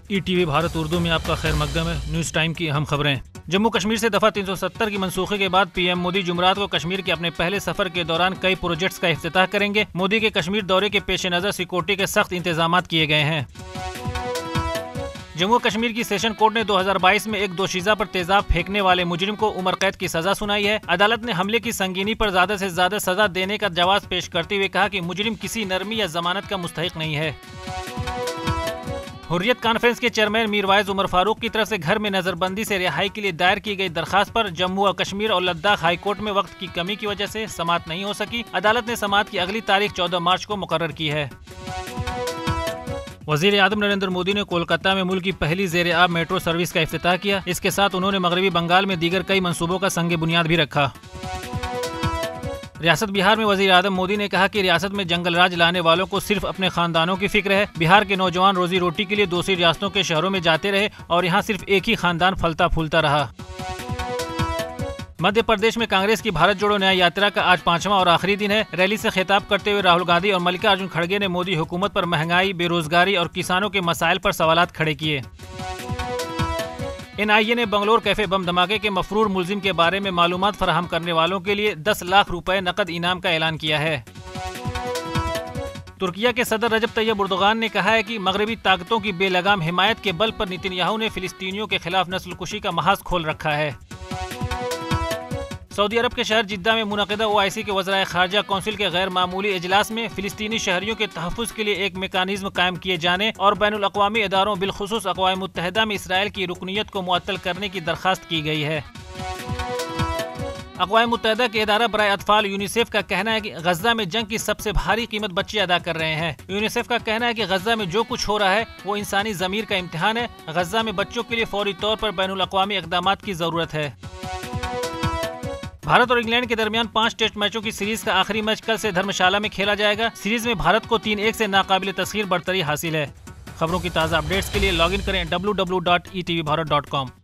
E T V Bharat Urdu میں آپ کا خیر مقدم ہے۔ نیوز ٹائم کی اہم خبریں۔ جموں کشمیر سے دفعہ 370 کی منسوخی کے بعد پی ایم مودی جمعرات کو کشمیر کے اپنے پہلے سفر کے دوران کئی پروجیکٹس کا افتتاح کریں گے۔ مودی کے کشمیر دورے کے پیش نظر سیکورٹی کے سخت انتظامات کیے گئے ہیں۔ جموں کشمیر کی سیشن کورٹ نے 2022 میں ایک دوشیزہ پر تیزاب پھینکنے والے مجرم کو عمر قید کی سزا سنائی ہے۔ عدالت نے حملے کی سنگینی پر زیادہ سے زیادہ سزا دینے کا جواز پیش کرتے ہوئے کہا کہ مجرم کسی نرمی یا ضمانت کا مستحق نہیں ہے۔ حریت کانفرنس کے چیئرمین میروائز عمر فاروق کی طرف سے گھر میں نظر بندی سے رہائی کے لیے دائر کی گئی درخواست پر جموں و کشمیر اور لداخ ہائی کورٹ میں وقت کی کمی کی وجہ سے سماعت نہیں ہو سکی۔ عدالت نے سماعت کی اگلی تاریخ 14 مارچ کو مقرر کی ہے۔ وزیر اعظم نریندر مودی نے کولکاتہ میں ملک کی پہلی زیر آب میٹرو سروس کا افتتاح کیا۔ اس کے ساتھ انہوں نے مغربی بنگال میں دیگر کئی منصوبوں کا سنگ بنیاد بھی رکھا۔ ریاست بہار میں وزیر اعظم مودی نے کہا کہ ریاست میں جنگل راج لانے والوں کو صرف اپنے خاندانوں کی فکر ہے۔ بہار کے نوجوان روزی روٹی کے لیے دوسری ریاستوں کے شہروں میں جاتے رہے اور یہاں صرف ایک ہی خاندان پھلتا پھولتا رہا۔ مدھیہ پردیش میں کانگریس کی بھارت جوڑو نیائے یاترا کا آج 5واں اور آخری دن ہے۔ ریلی سے خطاب کرتے ہوئے راہل گاندھی اور ملکہ ارجن کھڑگے نے مودی حکومت پر مہنگائی، بے روزگاری اور کسانوں کے مسائل پر سوالات کھڑے کیے۔ این آئی اے نے بنگلور کیفے بم دھماکے کے مفرور ملزم کے بارے میں معلومات فراہم کرنے والوں کے لیے 10 لاکھ روپے نقد انعام کا اعلان کیا ہے۔ ترکیہ کے صدر رجب طیب اردوغان نے کہا ہے کہ مغربی طاقتوں کی بے لگام حمایت کے بل پر نتن یاہو نے فلسطینیوں کے خلاف نسل کشی کا محاذ کھول رکھا ہے۔ سعودی عرب کے شہر جدہ میں منعقدہ OIC کے وزرائے خارجہ کونسل کے غیر معمولی اجلاس میں فلسطینی شہریوں کے تحفظ کے لیے ایک میکانزم قائم کیے جانے اور بین الاقوامی اداروں بالخصوص اقوام متحدہ میں اسرائیل کی رکنیت کو معطل کرنے کی درخواست کی گئی ہے۔ اقوام متحدہ کے ادارہ برائے اطفال یونیسیف کا کہنا ہے کہ غزہ میں جنگ کی سب سے بھاری قیمت بچے ادا کر رہے ہیں۔ یونیسیف کا کہنا ہے کہ غزہ میں جو کچھ ہو رہا ہے وہ انسانی ضمیر کا امتحان ہے۔ غزہ میں بچوں کے لیے فوری طور پر بین الاقوامی اقدامات کی ضرورت ہے۔ بھارت اور انگلینڈ کے درمیان 5 ٹیسٹ میچوں کی سیریز کا آخری میچ کل سے دھرمشالہ میں کھیلا جائے گا۔ سیریز میں بھارت کو 3-1 سے ناقابل تسخیر برتری حاصل ہے۔ خبروں کی تازہ اپڈیٹس کے لیے لاگ ان کریں www.etvbharat.com۔